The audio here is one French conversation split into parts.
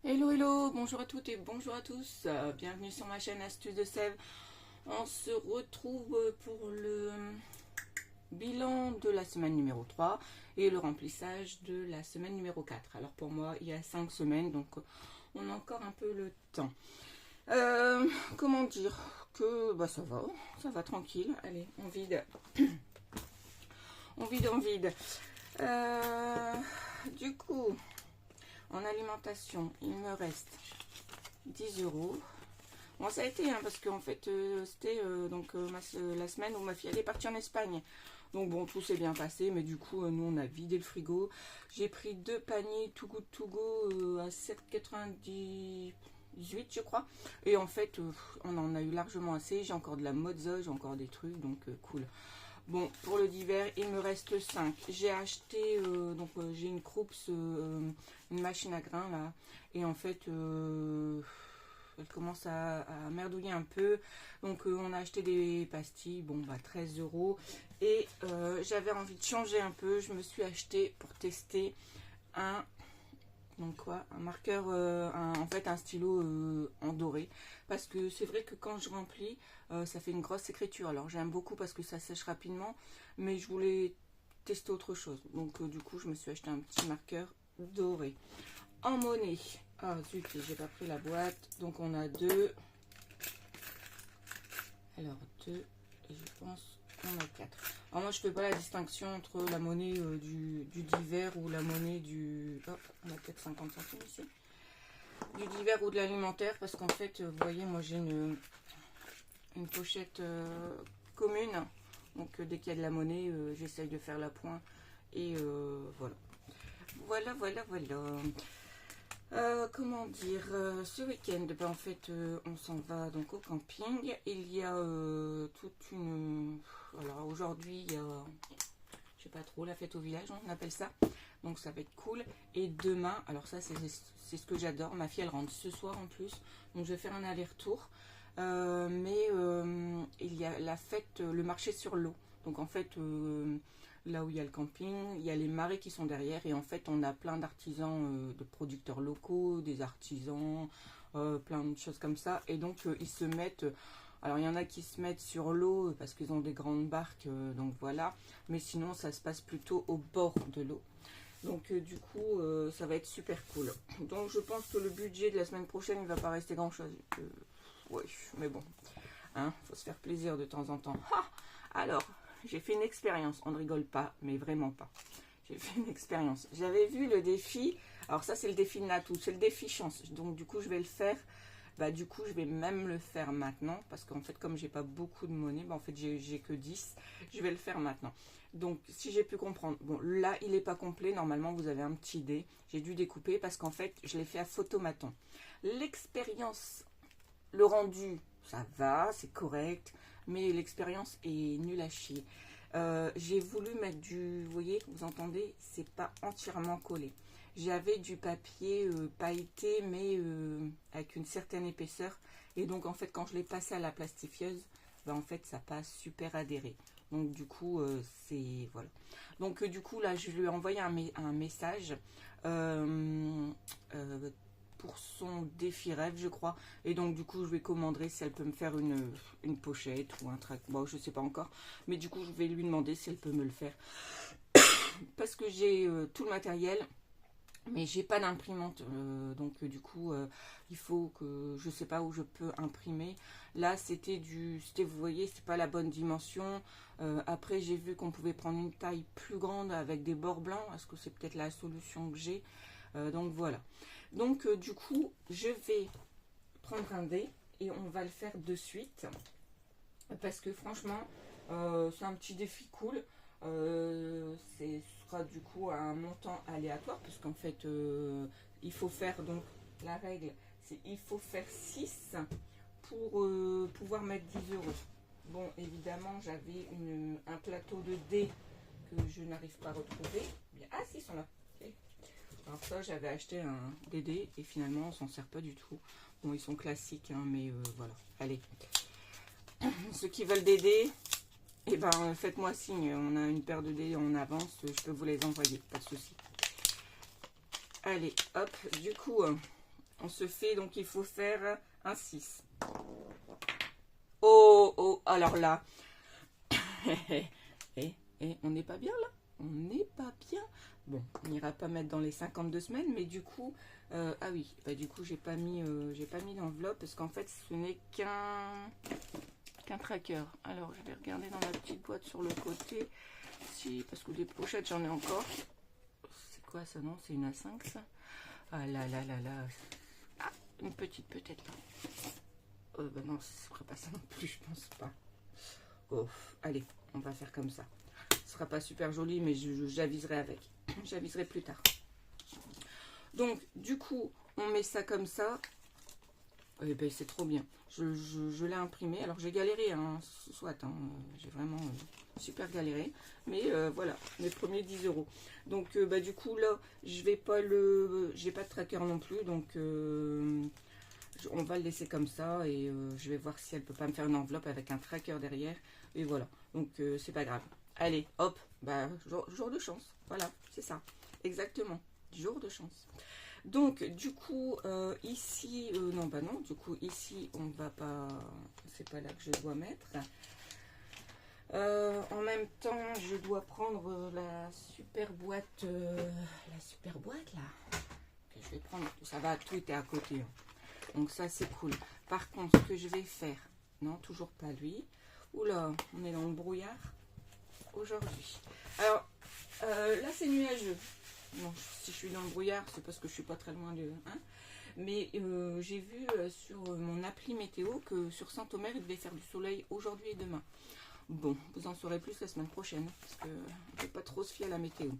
Hello hello, bonjour à toutes et bonjour à tous, bienvenue sur ma chaîne Astuces de Sève. On se retrouve pour le bilan de la semaine numéro 3 et le remplissage de la semaine numéro 4. Alors pour moi il y a 5 semaines, donc on a encore un peu le temps. Comment dire que bah ça va tranquille. Allez, on vide. On vide. Du coup, en alimentation, il me reste 10 euros. Bon, ça a été, hein, parce qu'en fait, c'était la semaine où ma fille elle est partie en Espagne. Donc bon, tout s'est bien passé, mais du coup, nous, on a vidé le frigo. J'ai pris 2 paniers Too Good To Go à 7,98, je crois. Et en fait, on en a eu largement assez. J'ai encore de la mozza, j'ai encore des trucs, donc cool. Bon, pour le divers, il me reste 5. J'ai acheté, j'ai une Krups, une machine à grains là. Et en fait, elle commence à merdouiller un peu. Donc on a acheté des pastilles, bon bah 13 euros. Et j'avais envie de changer un peu. Je me suis acheté pour tester un un marqueur, en fait un stylo en doré, parce que c'est vrai que quand je remplis, ça fait une grosse écriture. Alors j'aime beaucoup parce que ça sèche rapidement, mais je voulais tester autre chose. Donc du coup je me suis acheté un petit marqueur doré. En monnaie, ah zut, j'ai pas pris la boîte, donc on a deux. Alors deux, et je pense qu'on a quatre. Alors moi je fais pas la distinction entre la monnaie du divers ou la monnaie du... Hop, on a peut-être 50 centimes ici. Du divers ou de l'alimentaire, parce qu'en fait, vous voyez, moi j'ai une pochette commune. Donc dès qu'il y a de la monnaie, j'essaye de faire la pointe. Et voilà. Voilà. Comment dire, ce week-end, ben, en fait, on s'en va donc au camping. Il y a toute une... Alors aujourd'hui, il y a, je sais pas trop, la fête au village, on appelle ça. Donc ça va être cool. Et demain, alors ça c'est ce que j'adore. Ma fille elle rentre ce soir en plus. Donc je vais faire un aller-retour. Il y a la fête, le marché sur l'eau. Donc en fait, là où il y a le camping, il y a les marais qui sont derrière. Et en fait, on a plein d'artisans, de producteurs locaux, des artisans, plein de choses comme ça. Et donc ils se mettent... Alors il y en a qui se mettent sur l'eau parce qu'ils ont des grandes barques, donc voilà. Mais sinon ça se passe plutôt au bord de l'eau. Donc du coup, ça va être super cool. Donc je pense que le budget de la semaine prochaine, il va pas rester grand chose. Oui, mais bon, hein, faut se faire plaisir de temps en temps. Ah, alors, j'ai fait une expérience. On ne rigole pas, mais vraiment pas. J'ai fait une expérience. J'avais vu le défi. Alors ça, c'est le défi de Natou. C'est le défi chance. Donc du coup, je vais le faire. Bah du coup, je vais même le faire maintenant. Parce qu'en fait, comme j'ai pas beaucoup de monnaie, bah, en fait, j'ai que 10. Je vais le faire maintenant. Donc, si j'ai pu comprendre. Bon, là, il n'est pas complet. Normalement, vous avez un petit dé. J'ai dû découper parce qu'en fait, je l'ai fait à photomaton. L'expérience, le rendu, ça va, c'est correct. Mais l'expérience est nulle à chier. J'ai voulu mettre du... Vous voyez, vous entendez? C'est pas entièrement collé. J'avais du papier pailleté, mais avec une certaine épaisseur. Et donc, en fait, quand je l'ai passé à la plastifieuse, ben, en fait, ça passe super adhéré. Donc, du coup, c'est... Voilà. Donc, du coup, là, je lui ai envoyé un message pour son défi rêve, je crois. Et donc, du coup, je lui commanderai si elle peut me faire une pochette ou un trac. Bon, je sais pas encore. Mais du coup, je vais lui demander si elle peut me le faire. Parce que j'ai tout le matériel. Mais j'ai pas d'imprimante, du coup il faut que je sais pas où je peux imprimer. Là vous voyez, c'est pas la bonne dimension. Après j'ai vu qu'on pouvait prendre une taille plus grande avec des bords blancs. Est-ce que c'est peut-être la solution que j'ai? Donc voilà. Donc du coup je vais prendre un dé et on va le faire de suite parce que franchement c'est un petit défi cool. Ce sera du coup un montant aléatoire puisqu'en fait il faut faire donc la règle c'est il faut faire 6 pour pouvoir mettre 10 euros. Bon évidemment j'avais un plateau de dés que je n'arrive pas à retrouver. Ah si ils sont là. Okay. Alors ça j'avais acheté des dés et finalement on s'en sert pas du tout. Bon ils sont classiques hein, mais voilà. Allez. Ceux qui veulent des dés, eh ben, faites-moi signe, on a une paire de dés en avance, je peux vous les envoyer, pas de souci. Allez, hop, du coup, On se fait, donc il faut faire un 6. Oh, oh, alors là. On n'est pas bien là. On n'est pas bien. Bon, on n'ira pas mettre dans les 52 semaines, mais du coup, ah oui, bah du coup j'ai pas mis d'enveloppe parce qu'en fait ce n'est qu'un tracker. Alors je vais regarder dans la petite boîte sur le côté, si parce que des pochettes j'en ai encore. C'est quoi ça? Non, c'est une A5 ça. Ah là là là là. Ah, une petite peut-être là. Bah non, ce sera pas ça non plus, je pense pas. Oh, allez, on va faire comme ça. Ce sera pas super joli, mais j'aviserai avec. J'aviserai plus tard. Donc, du coup, on met ça comme ça. Et ben, c'est trop bien. Je l'ai imprimé. Alors, j'ai galéré, hein, soit. Hein, j'ai vraiment super galéré. Mais voilà, mes premiers 10 euros. Donc, bah, du coup, là, je vais pas j'ai pas de tracker non plus. Donc, on va le laisser comme ça. Et je vais voir si elle peut pas me faire une enveloppe avec un tracker derrière. Et voilà. Donc, c'est pas grave. Allez, hop, bah, jour de chance. Voilà, c'est ça. Exactement. Jour de chance. Donc, du coup, ici, non, bah non, du coup, ici, on va pas, c'est pas là que je dois mettre. En même temps, je dois prendre la super boîte, là. Que je vais prendre, ça va, tout est à côté. Hein. Donc, ça, c'est cool. Par contre, ce que je vais faire, non, toujours pas lui. Oula, on est dans le brouillard aujourd'hui. Alors, là, c'est nuageux. Bon, si je suis dans le brouillard, c'est parce que je suis pas très loin de... Hein, mais j'ai vu sur mon appli météo que sur Saint-Omer, il devait faire du soleil aujourd'hui et demain. Bon, vous en saurez plus la semaine prochaine, parce que on ne peut pas trop se fier à la météo.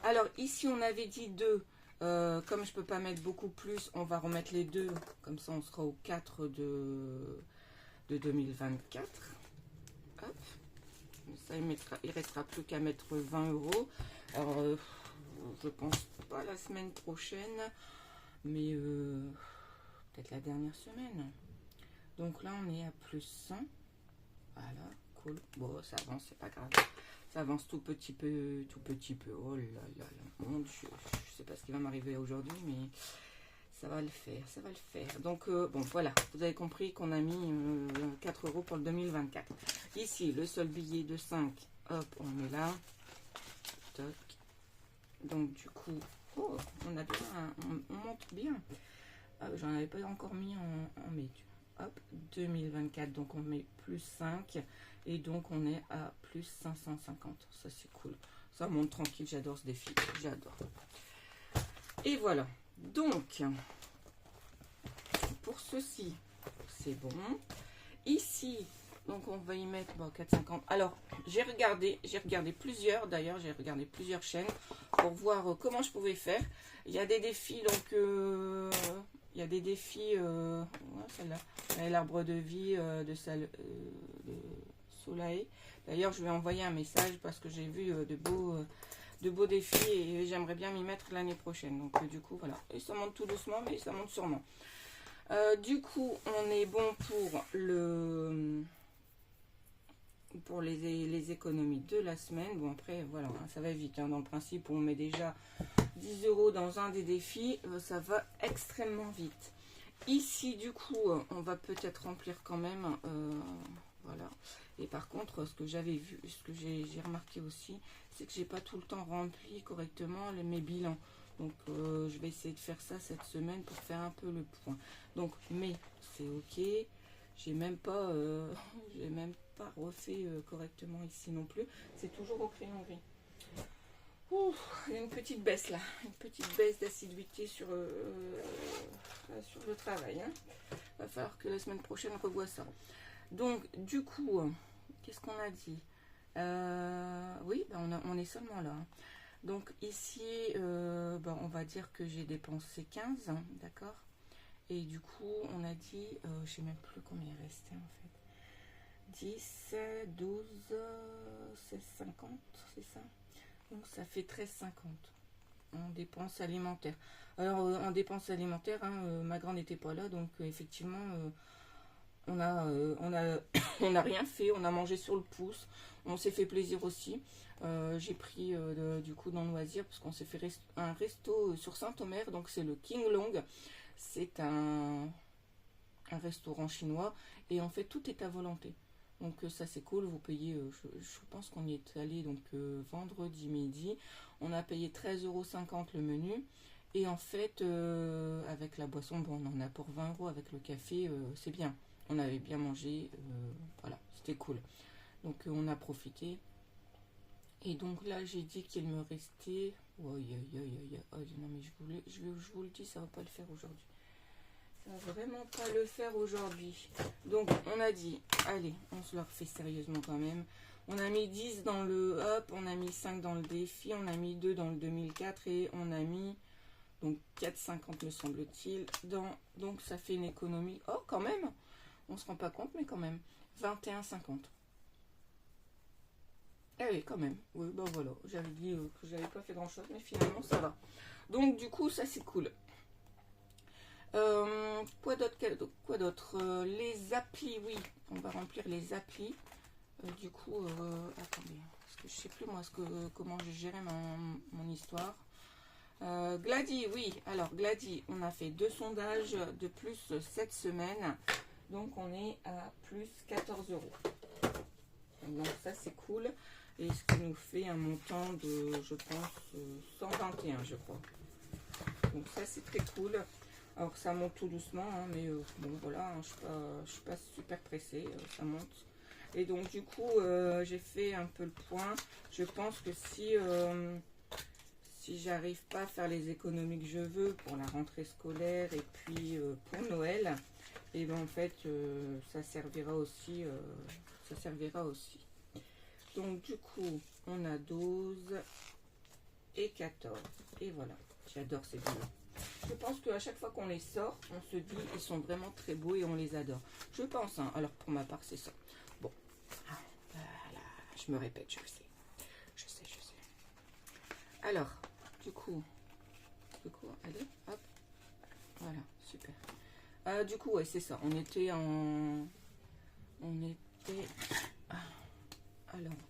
Alors, ici, on avait dit 2. Comme je peux pas mettre beaucoup plus, on va remettre les 2. Comme ça, on sera au 4 de 2024. Hop. Ça, il restera plus qu'à mettre 20 euros. Alors, je pense pas la semaine prochaine, mais peut-être la dernière semaine. Donc là, on est à plus 100. Voilà, cool. Bon, ça avance, c'est pas grave. Ça avance tout petit peu, tout petit peu. Oh là là là, mon Dieu, je sais pas ce qui va m'arriver aujourd'hui, mais ça va le faire, ça va le faire. Donc, bon, voilà, vous avez compris qu'on a mis 4 euros pour le 2024. Ici, le seul billet de 5, hop, on met là. Toc. Donc, du coup, oh, on a bien, on monte bien. Ah, j'en avais pas encore mis en mai. Hop, 2024, donc on met plus 5. Et donc, on est à plus 550. Ça, c'est cool. Ça monte tranquille, j'adore ce défi. J'adore. Et voilà. Donc, pour ceci, c'est bon. Ici, donc on va y mettre bon, 4,50. Alors, j'ai regardé plusieurs, d'ailleurs, j'ai regardé plusieurs chaînes pour voir comment je pouvais faire. Il y a des défis, donc, il y a des défis, celle-là, l'arbre de vie de Soleil. D'ailleurs, je vais envoyer un message parce que j'ai vu de beaux défis et j'aimerais bien m'y mettre l'année prochaine. Donc, du coup, voilà. Et ça monte tout doucement, mais ça monte sûrement. Du coup, on est bon pour les économies de la semaine. Bon, après, voilà, hein, ça va vite. Hein. Dans le principe, on met déjà 10 euros dans un des défis. Ça va extrêmement vite. Ici, du coup, on va peut-être remplir quand même. Voilà. Et par contre, ce que j'avais vu, ce que j'ai remarqué aussi, c'est que j'ai pas tout le temps rempli correctement mes bilans. Donc, je vais essayer de faire ça cette semaine pour faire un peu le point. Donc, mais c'est ok. J'ai même pas refait correctement ici non plus. C'est toujours au crayon gris. Ouh, il y a une petite baisse là. Une petite baisse d'assiduité sur le travail. Hein. Va falloir que la semaine prochaine on revoie ça. Donc, du coup, qu'est-ce qu'on a dit oui, ben on est seulement là. Hein. Donc ici, ben on va dire que j'ai dépensé 15, hein, d'accord. Et du coup, on a dit, je sais même plus combien il restait en fait. 10, 12, 16, 50, c'est ça. Donc ça fait 13,50 en dépenses alimentaires. Alors en dépenses alimentaires, hein, ma grande n'était pas là, donc effectivement, on a on a rien fait, on a mangé sur le pouce, on s'est fait plaisir aussi. J'ai pris du coup dans le loisir parce qu'on s'est fait un resto sur Saint-Omer, donc c'est le King Long. c'est un restaurant chinois et en fait tout est à volonté. Donc ça c'est cool, vous payez, je pense qu'on y est allé donc vendredi midi, on a payé 13,50 € le menu et en fait avec la boisson, bon, on en a pour 20 € avec le café, c'est bien, on avait bien mangé, voilà, c'était cool. Donc on a profité et donc là j'ai dit qu'il me restait, oh, non mais je vous le dis, ça va pas le faire aujourd'hui. Ça va vraiment pas le faire aujourd'hui. Donc on a dit, allez, on se le refait sérieusement quand même. On a mis 10 dans le hop, on a mis 5 dans le défi, on a mis 2 dans le 2004 et on a mis donc 4,50 me semble-t-il. Donc ça fait une économie. Oh quand même, on se rend pas compte mais quand même. 21,50. Ah oui quand même. Oui ben voilà, j'avais dit que j'avais pas fait grand chose mais finalement ça va. Donc du coup ça c'est cool. Quoi d'autre, les applis, oui, on va remplir les applis. Du coup, attendez, parce que je sais plus moi comment j'ai géré mon histoire. Glady, oui, alors Glady, on a fait 2 sondages de plus cette semaine. Donc on est à plus 14 €. Donc ça c'est cool. Et ce qui nous fait un montant de, je pense, 121, je crois. Donc ça c'est très cool. Alors ça monte tout doucement, hein, mais bon voilà, hein, je suis pas super pressée, ça monte. Et donc du coup, j'ai fait un peu le point. Je pense que si j'arrive pas à faire les économies que je veux pour la rentrée scolaire et puis pour Noël, et ben en fait ça servira aussi. Donc du coup, on a 12 et 14. Et voilà, j'adore ces deux. Je pense qu'à chaque fois qu'on les sort, on se dit ils sont vraiment très beaux et on les adore. Je pense, hein. Alors pour ma part, c'est ça. Bon, voilà, je me répète, je sais. Alors, du coup, allez, hop, voilà, super. Du coup, ouais, c'est ça. On était, alors,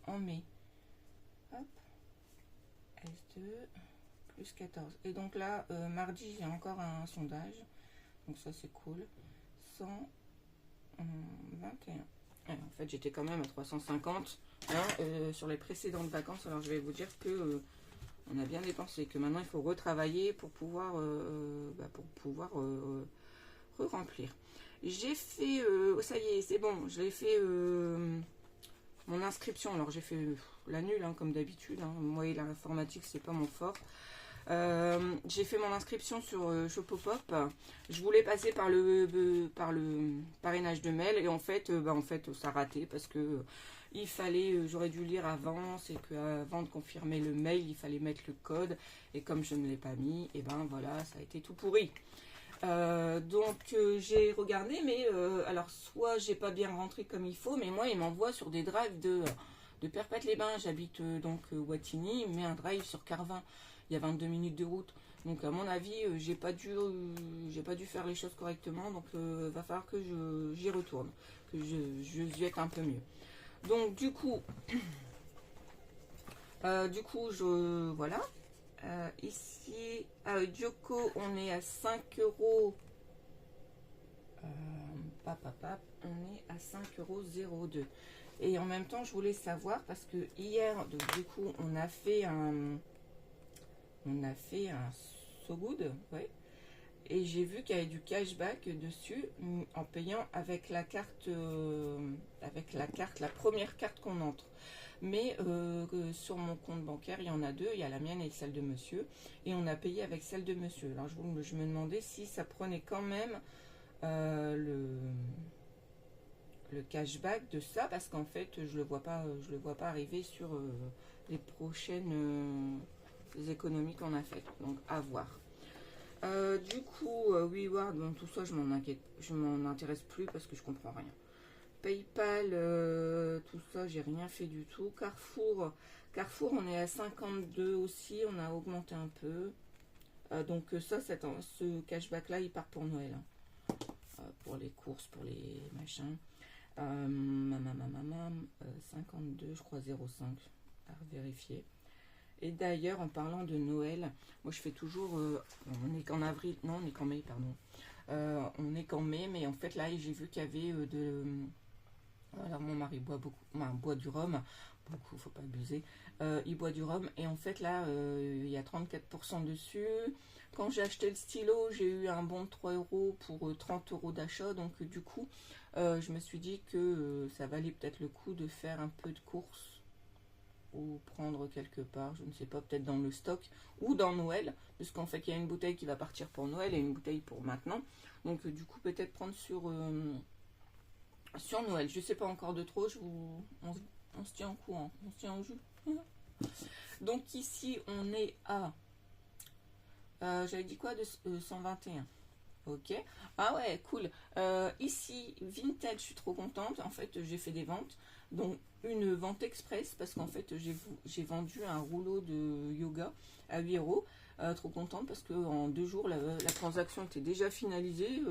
en mai, hop, S2. Plus 14. Et donc là, mardi, j'ai encore un sondage. Donc ça, c'est cool. 121. En fait, j'étais quand même à 350 hein, sur les précédentes vacances. Alors, je vais vous dire que on a bien dépensé. Que maintenant, il faut retravailler pour pouvoir, re-remplir. J'ai fait... ça y est, c'est bon. Je l'ai fait... mon inscription. Alors, j'ai fait la nulle, hein, comme d'habitude. Hein. Moi, l'informatique, c'est pas mon fort. J'ai fait mon inscription sur Shopopop. Je voulais passer par le parrainage de mail et en fait ça a raté parce que il fallait, j'aurais dû lire avant, c'est qu'avant de confirmer le mail, il fallait mettre le code et comme je ne l'ai pas mis, et ben voilà, ça a été tout pourri. Donc j'ai regardé, mais alors soit j'ai pas bien rentré comme il faut, mais moi il m'envoie sur des drives de Perpète-les-Bains. J'habite donc Wattignies, mais un drive sur Carvin. Il y a 22 minutes de route. Donc à mon avis, j'ai pas dû faire les choses correctement. Donc va falloir que j'y retourne, que je jette un peu mieux. Donc du coup, voilà. Ici, à Dioko, on est à 5 €. On est à 5,02 €. Et en même temps, je voulais savoir, parce que hier, donc, du coup, on a fait un So Good, ouais. Et j'ai vu qu'il y avait du cashback dessus en payant avec la carte, la première carte qu'on entre. Mais sur mon compte bancaire, il y en a deux, il y a la mienne et celle de monsieur. Et on a payé avec celle de monsieur. Alors je me demandais si ça prenait quand même le cashback de ça, parce qu'en fait je le vois pas arriver sur les prochaines économies qu'on a faites. Donc à voir. Du coup, WeWard, bon, tout ça, je m'en intéresse plus parce que je comprends rien. PayPal, tout ça, j'ai rien fait du tout. Carrefour, on est à 52 aussi, on a augmenté un peu. Donc ça, ce cashback-là, il part pour Noël. Hein. Pour les courses, pour les machins. 52, je crois 0,5 à vérifier. Et d'ailleurs, en parlant de Noël, moi je fais toujours, on est qu'en avril, non on est qu'en mai, pardon. On est qu'en mai, mais en fait là j'ai vu qu'il y avait alors mon mari boit beaucoup, enfin, boit du rhum, beaucoup, faut pas abuser. Il boit du rhum et en fait là il y a 34% dessus. Quand j'ai acheté le stylo, j'ai eu un bon de 3 euros pour 30 euros d'achat, donc du coup je me suis dit que ça valait peut-être le coup de faire un peu de course ou prendre quelque part, je ne sais pas, peut-être dans le stock ou dans Noël, puisqu'en fait il y a une bouteille qui va partir pour Noël et une bouteille pour maintenant. Donc du coup peut-être prendre sur Noël. Je sais pas encore de trop, on se tient au courant, on se tient au jus. Donc ici on est à, j'avais dit quoi de 121. Ok. Ah ouais, cool. Ici, Vinted, je suis trop contente. En fait, j'ai fait des ventes. Donc, une vente express parce qu'en fait, j'ai vendu un rouleau de yoga à 8 euros. Trop contente parce qu'en 2 jours, la transaction était déjà finalisée.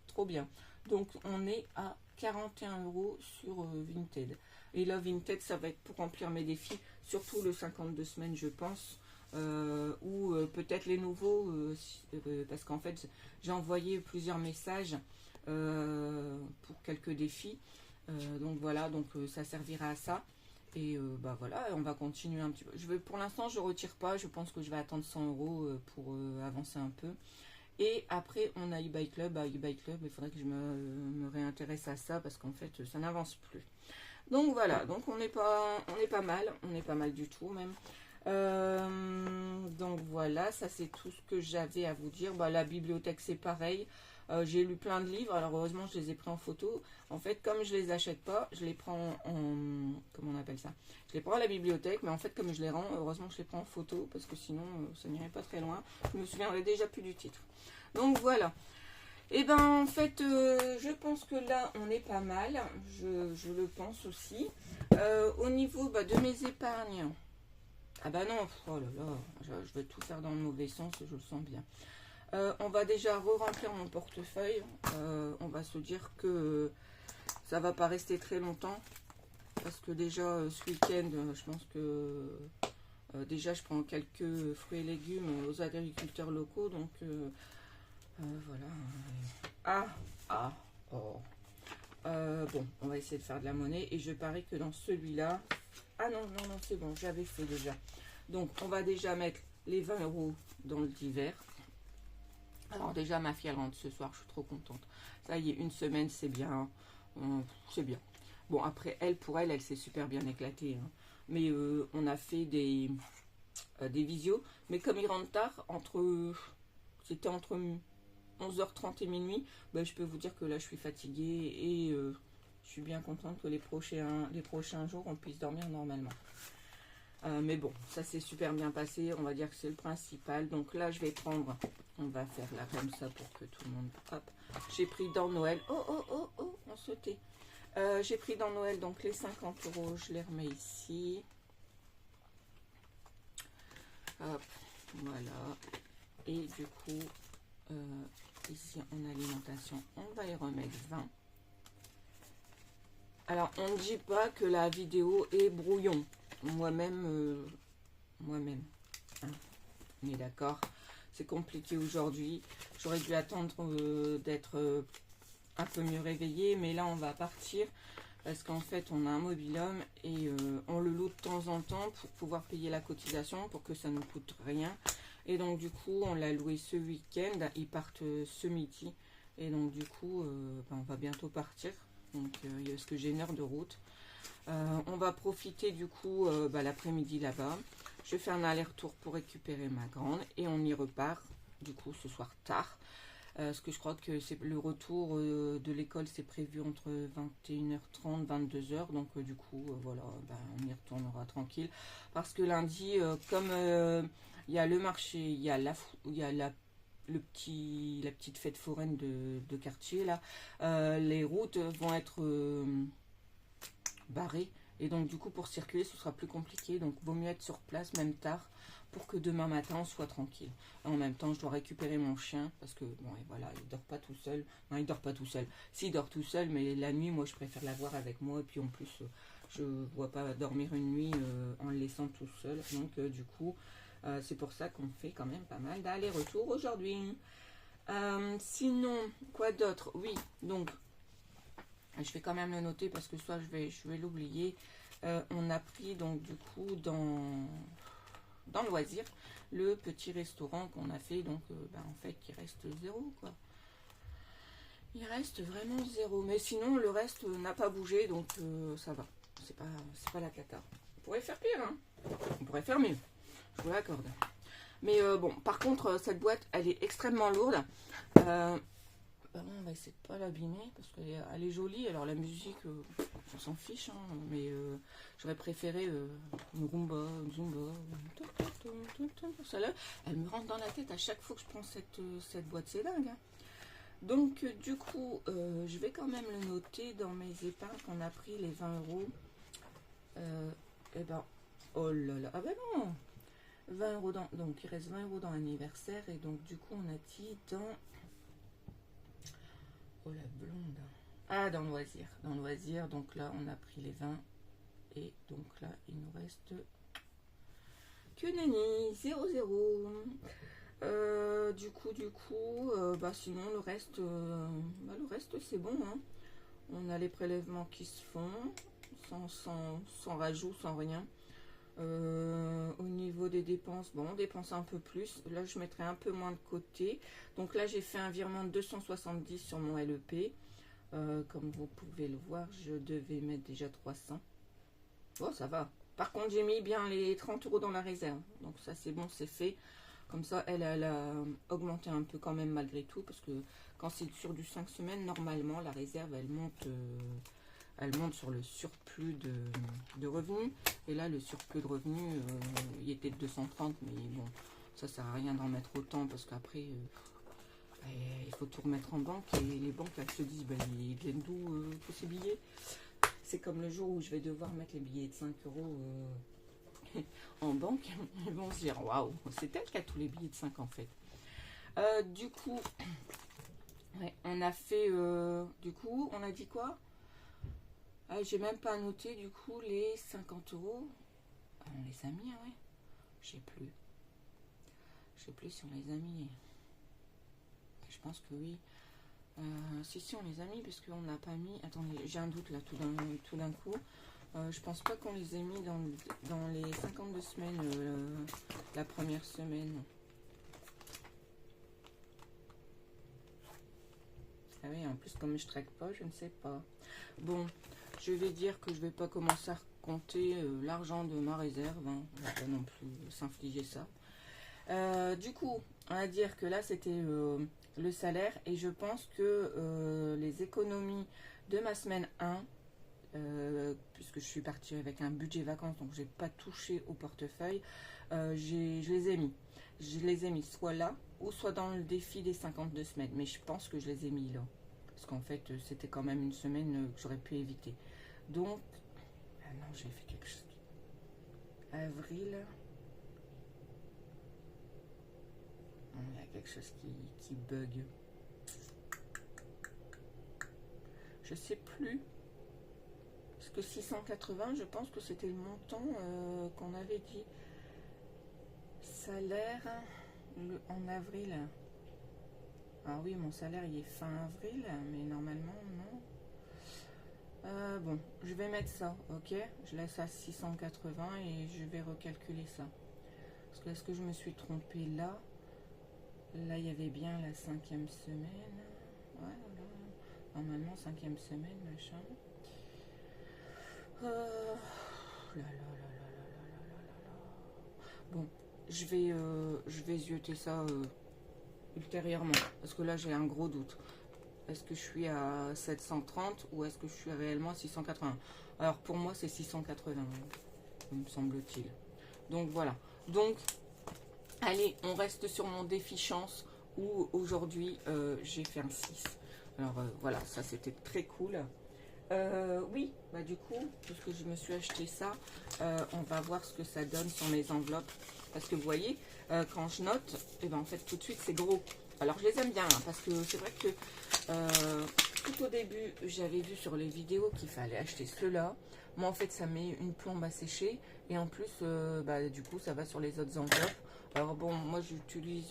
Trop bien. Donc, on est à 41 euros sur Vinted. Et là, Vinted, ça va être pour remplir mes défis. Surtout le 52 semaines, je pense. Ou peut-être les nouveaux parce qu'en fait j'ai envoyé plusieurs messages pour quelques défis, donc voilà, donc ça servira à ça et bah voilà, on va continuer un petit peu. Pour l'instant je retire pas, je pense que je vais attendre 100 euros pour avancer un peu. Et après on a eBay Club. À eBay Club il faudrait que je me réintéresse à ça parce qu'en fait ça n'avance plus. Donc voilà, donc on n'est pas mal, on n'est pas mal du tout même. Donc voilà, ça c'est tout ce que j'avais à vous dire. Bah, la bibliothèque c'est pareil. J'ai lu plein de livres, alors heureusement je les ai pris en photo. En fait, comme je les achète pas, je les prends en comment on appelle ça? Je les prends à la bibliothèque, mais en fait comme je les rends, heureusement je les prends en photo parce que sinon ça n'irait pas très loin. Je me souviendrai déjà plus du titre. Donc voilà. Et ben en fait, je pense que là on est pas mal. Je le pense aussi. Au niveau de mes épargnes. Ah bah non, oh là là, je vais tout faire dans le mauvais sens, je le sens bien. On va déjà re-remplir mon portefeuille. On va se dire que ça va pas rester très longtemps. Parce que déjà ce week-end, je pense que déjà je prends quelques fruits et légumes aux agriculteurs locaux. Donc voilà. Oh. Bon, on va essayer de faire de la monnaie. Et je parie que dans celui-là... Ah non, c'est bon, j'avais fait déjà. Donc, on va déjà mettre les 20 euros dans le divers. Alors déjà, ma fille, elle rentre ce soir, je suis trop contente. Ça y est, une semaine, c'est bien. C'est bien. Bon, après, pour elle s'est super bien éclatée. Hein. Mais on a fait des visios. Mais comme il rentre tard, c'était entre 11h30 et minuit, ben, je peux vous dire que là, je suis fatiguée et je suis bien contente que les prochains jours, on puisse dormir normalement. Mais bon, ça s'est super bien passé. On va dire que c'est le principal. Donc là, je vais prendre... On va faire là comme ça pour que tout le monde... Hop. J'ai pris dans Noël... Oh, on se tait. J'ai pris dans Noël donc les 50 euros. Je les remets ici. Hop. Voilà. Et du coup, ici en alimentation, on va les remettre 20. Alors, on ne dit pas que la vidéo est brouillon. Moi-même, hein, on est d'accord. C'est compliqué aujourd'hui. J'aurais dû attendre d'être un peu mieux réveillée. Mais là, on va partir. Parce qu'en fait, on a un mobil-home et on le loue de temps en temps pour pouvoir payer la cotisation, pour que ça ne nous coûte rien. Et donc, du coup, on l'a loué ce week-end. Ils partent ce midi. Et donc, du coup, on va bientôt partir. Donc, parce que j'ai 1 heure de route. On va profiter du coup l'après-midi là-bas. Je fais un aller-retour pour récupérer ma grande et on y repart du coup ce soir tard. Parce que je crois que c'est le retour de l'école, c'est prévu entre 21h30 22h. Donc du coup voilà, on y retournera tranquille. Parce que lundi, comme il y a le marché, il y a la petite fête foraine de quartier là, les routes vont être barré et donc du coup pour circuler ce sera plus compliqué, donc vaut mieux être sur place même tard pour que demain matin on soit tranquille. En même temps je dois récupérer mon chien parce que bon et voilà, il dort pas tout seul. Non, il dort pas tout seul, si il dort tout seul, mais la nuit moi je préfère l'avoir avec moi et puis en plus Je ne vois pas dormir une nuit en le laissant tout seul. Donc du coup, c'est pour ça qu'on fait quand même pas mal d'allers-retours aujourd'hui. Sinon, quoi d'autre? Oui, donc, je vais quand même le noter parce que soit je vais l'oublier. On a pris donc du coup dans le loisir le petit restaurant qu'on a fait. Donc en fait, il reste zéro quoi. Il reste vraiment zéro. Mais sinon, le reste n'a pas bougé. Donc ça va. C'est pas la cata. On pourrait faire pire. Hein. On pourrait faire mieux. Je vous l'accorde. Mais bon, par contre, cette boîte, elle est extrêmement lourde. On va essayer de pas l'abîmer parce qu'elle est jolie. Alors la musique, on s'en fiche. Hein, mais j'aurais préféré une rumba, une zumba. Celle-là, elle me rentre dans la tête à chaque fois que je prends cette boîte. C'est dingue. Hein. Donc du coup, je vais quand même le noter dans mes épargnes qu'on a pris les 20 euros. Et ben, oh là là, ah ben non, 20 euros dans, donc il reste 20 euros dans l'anniversaire et donc du coup on a dit dans, oh la blonde, ah dans le loisir, donc là on a pris les 20 et donc là il nous reste que nenni, 0,0. Du coup, sinon le reste c'est bon. Hein. On a les prélèvements qui se font sans rajout, sans rien. Au niveau des dépenses, bon, on dépense un peu plus. Là, je mettrai un peu moins de côté. Donc là, j'ai fait un virement de 270 sur mon LEP. Comme vous pouvez le voir, je devais mettre déjà 300. Bon, ça va. Par contre, j'ai mis bien les 30 euros dans la réserve. Donc ça, c'est bon, c'est fait. Comme ça, elle a augmenté un peu quand même malgré tout. Parce que quand c'est sur du 5 semaines, normalement, la réserve, elle monte sur le surplus de revenus. Et là, le surplus de revenus, il était de 230. Mais bon, ça sert à rien d'en mettre autant. Parce qu'après, il faut tout remettre en banque. Et les banques, elles se disent, ils viennent d'où tous ces billets? C'est comme le jour où je vais devoir mettre les billets de 5 euros en banque. Ils vont se dire, waouh, c'est elle qui a tous les billets de 5 en fait. Du coup, ouais, on a fait, du coup, on a dit quoi? J'ai même pas noté du coup les 50 euros. On les a mis, hein, ouais. Je sais plus. Je sais plus si on les a mis. Je pense que oui. Si, on les a mis parce qu'on n'a pas mis. Attendez, j'ai un doute là tout d'un coup. Je pense pas qu'on les ait mis dans les 52 semaines, la première semaine. Ah oui, en plus, comme je traque pas, je ne sais pas. Bon, je vais dire que je vais pas commencer à compter l'argent de ma réserve. Hein. On va pas non plus s'infliger ça. Du coup, on va dire que là, c'était le salaire. Et je pense que les économies de ma semaine 1, puisque je suis partie avec un budget vacances, donc j'ai pas touché au portefeuille, je les ai mis. Je les ai mis soit là, ou soit dans le défi des 52 semaines. Mais je pense que je les ai mis là. Parce qu'en fait, c'était quand même une semaine que j'aurais pu éviter. Donc, ah non, j'ai fait quelque chose. Avril. Il y a quelque chose qui bug. Je sais plus. Parce que 680, je pense que c'était le montant qu'on avait dit. Salaire en avril. Ah oui, mon salaire il est fin avril, mais normalement non. Bon, je vais mettre ça, ok? Je laisse à 680 et je vais recalculer ça. Parce que est-ce que je me suis trompée là? Là, il y avait bien la 5e semaine. Ouais, voilà. Normalement, 5e semaine, machin. Bon, je vais zioter ça ultérieurement. Parce que là, j'ai un gros doute. Est-ce que je suis à 730 ou est-ce que je suis réellement à 680? Alors, pour moi, c'est 680, me semble-t-il. Donc, voilà. Donc, allez, on reste sur mon défi chance où aujourd'hui, j'ai fait un 6. Alors, voilà, ça, c'était très cool. Oui, bah du coup, puisque je me suis acheté ça, on va voir ce que ça donne sur mes enveloppes. Parce que vous voyez, quand je note, et ben en fait tout de suite c'est gros. Alors je les aime bien, hein, parce que c'est vrai que tout au début, j'avais vu sur les vidéos qu'il fallait acheter ceux-là. Moi, en fait, ça met une plombe à sécher. Et en plus, du coup, ça va sur les autres enveloppes. Alors bon, moi, j'utilise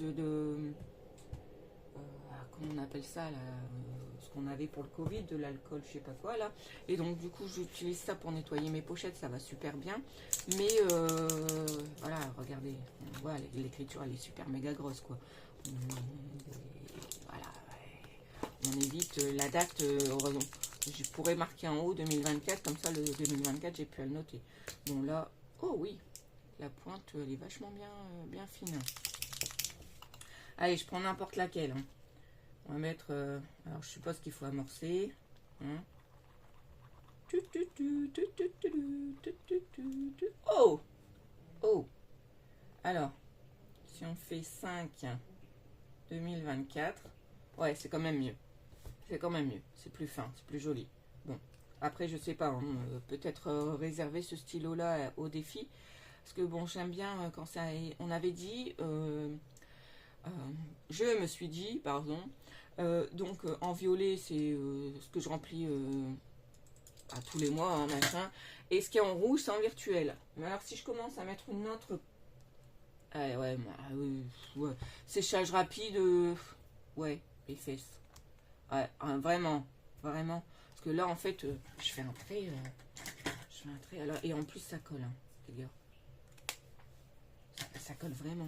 comment on appelle ça, là, ce qu'on avait pour le Covid, de l'alcool, je sais pas quoi, là. Et donc, du coup, j'utilise ça pour nettoyer mes pochettes. Ça va super bien. Mais, voilà, regardez. On voit, l'écriture, elle est super méga grosse, quoi. Voilà. On évite la date, heureusement. Je pourrais marquer en haut 2024, comme ça le 2024 j'ai pu à le noter. Bon là, oh oui, la pointe elle est vachement bien fine. Allez, je prends n'importe laquelle. Hein. On va mettre, alors je suppose qu'il faut amorcer. Hein. Oh, oh. Alors, si on fait 5 2024, ouais c'est quand même mieux. C'est quand même mieux, c'est plus fin, c'est plus joli. Bon, après je sais pas, hein, peut-être réserver ce stylo là au défi. Parce que bon, j'aime bien quand ça... On avait dit, je me suis dit, pardon, donc en violet c'est ce que je remplis à tous les mois, hein, machin. Et ce qui est en rouge c'est en virtuel. Mais alors si je commence à mettre une autre... ouais, ouais. Séchage rapide, ouais, les fesses. Ouais, vraiment, vraiment. Parce que là, en fait, je fais un trait. Je fais un trait. Alors, et en plus, ça colle, hein, les gars. Ça colle vraiment.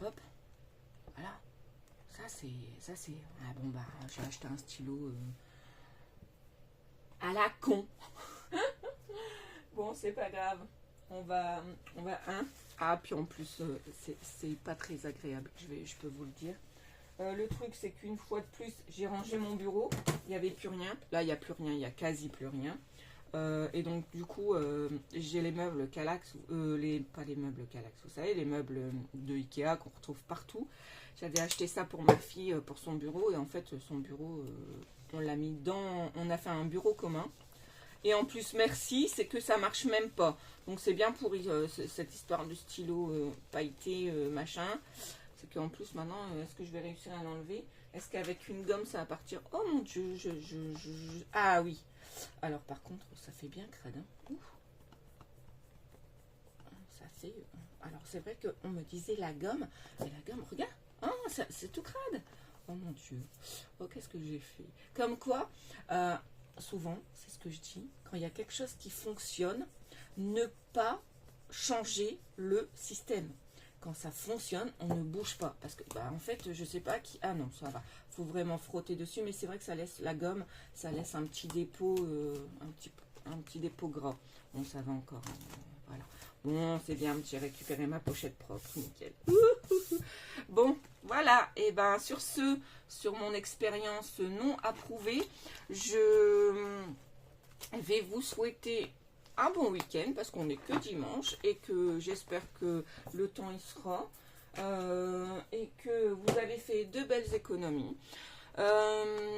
Hop. Voilà. Ça, c'est... Ah bon, bah, j'ai acheté un stylo à la con. Bon, c'est pas grave. On va hein. Ah, puis en plus, c'est pas très agréable. Je peux vous le dire. Le truc, c'est qu'une fois de plus, j'ai rangé mon bureau. Il n'y avait plus rien. Là, il n'y a plus rien. Il n'y a quasi plus rien. Et donc, du coup, j'ai les meubles Kallax. Pas les meubles Kallax, vous savez, les meubles de Ikea qu'on retrouve partout. J'avais acheté ça pour ma fille, pour son bureau. Et en fait, son bureau, on l'a mis dans... On a fait un bureau commun. Et en plus, merci, c'est que ça marche même pas. Donc, c'est bien pour cette histoire de stylo pailleté, machin. C'est qu'en plus maintenant, est-ce que je vais réussir à l'enlever? Est-ce qu'avec une gomme ça va partir? Oh mon dieu, ah oui. Alors par contre, ça fait bien crade. Hein. Ouf. Ça fait... Alors c'est vrai qu'on me disait la gomme. Mais la gomme, regarde. Oh, c'est tout crade. Oh mon dieu. Oh, qu'est-ce que j'ai fait? Comme quoi, souvent, c'est ce que je dis, quand il y a quelque chose qui fonctionne, ne pas changer le système. Quand ça fonctionne, on ne bouge pas. Parce que, en fait, je sais pas qui... Ah non, ça va. Faut vraiment frotter dessus. Mais c'est vrai que ça laisse la gomme. Ça laisse un petit dépôt, un petit dépôt gras. Bon, ça va encore. Voilà. Bon, c'est bien. J'ai récupéré ma pochette propre. Nickel. Bon, voilà. Et ben, sur ce, sur mon expérience non approuvée, je vais vous souhaiter un bon week-end parce qu'on n'est que dimanche et que j'espère que le temps y sera et que vous avez fait de belles économies.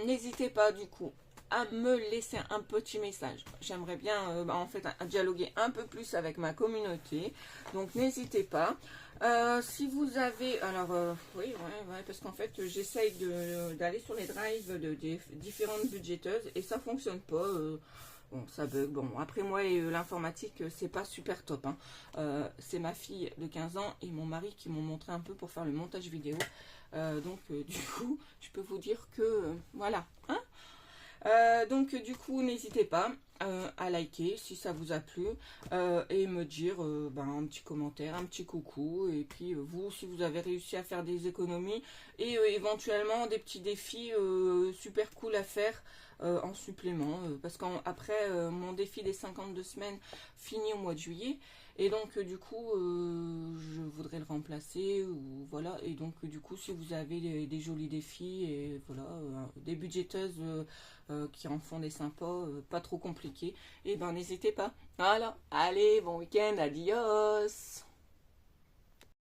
N'hésitez pas du coup à me laisser un petit message. J'aimerais bien en fait dialoguer un peu plus avec ma communauté, donc n'hésitez pas. Si vous avez, alors oui, ouais, parce qu'en fait j'essaye d'aller sur les drives de différentes budgéteuses et ça fonctionne pas. Bon, ça bug. Bon, après moi et l'informatique, c'est pas super top. Hein. C'est ma fille de 15 ans et mon mari qui m'ont montré un peu pour faire le montage vidéo. Donc, du coup, je peux vous dire que, voilà. Hein. Donc, du coup, n'hésitez pas à liker si ça vous a plu et me dire un petit commentaire, un petit coucou. Et puis, vous, si vous avez réussi à faire des économies et éventuellement des petits défis super cool à faire. En supplément parce qu'après mon défi des 52 semaines finit au mois de juillet et donc du coup je voudrais le remplacer ou voilà et donc du coup si vous avez des jolis défis et voilà des budgéteuses qui en font des sympas pas trop compliqués et ben n'hésitez pas. Voilà, allez, bon week-end, adios.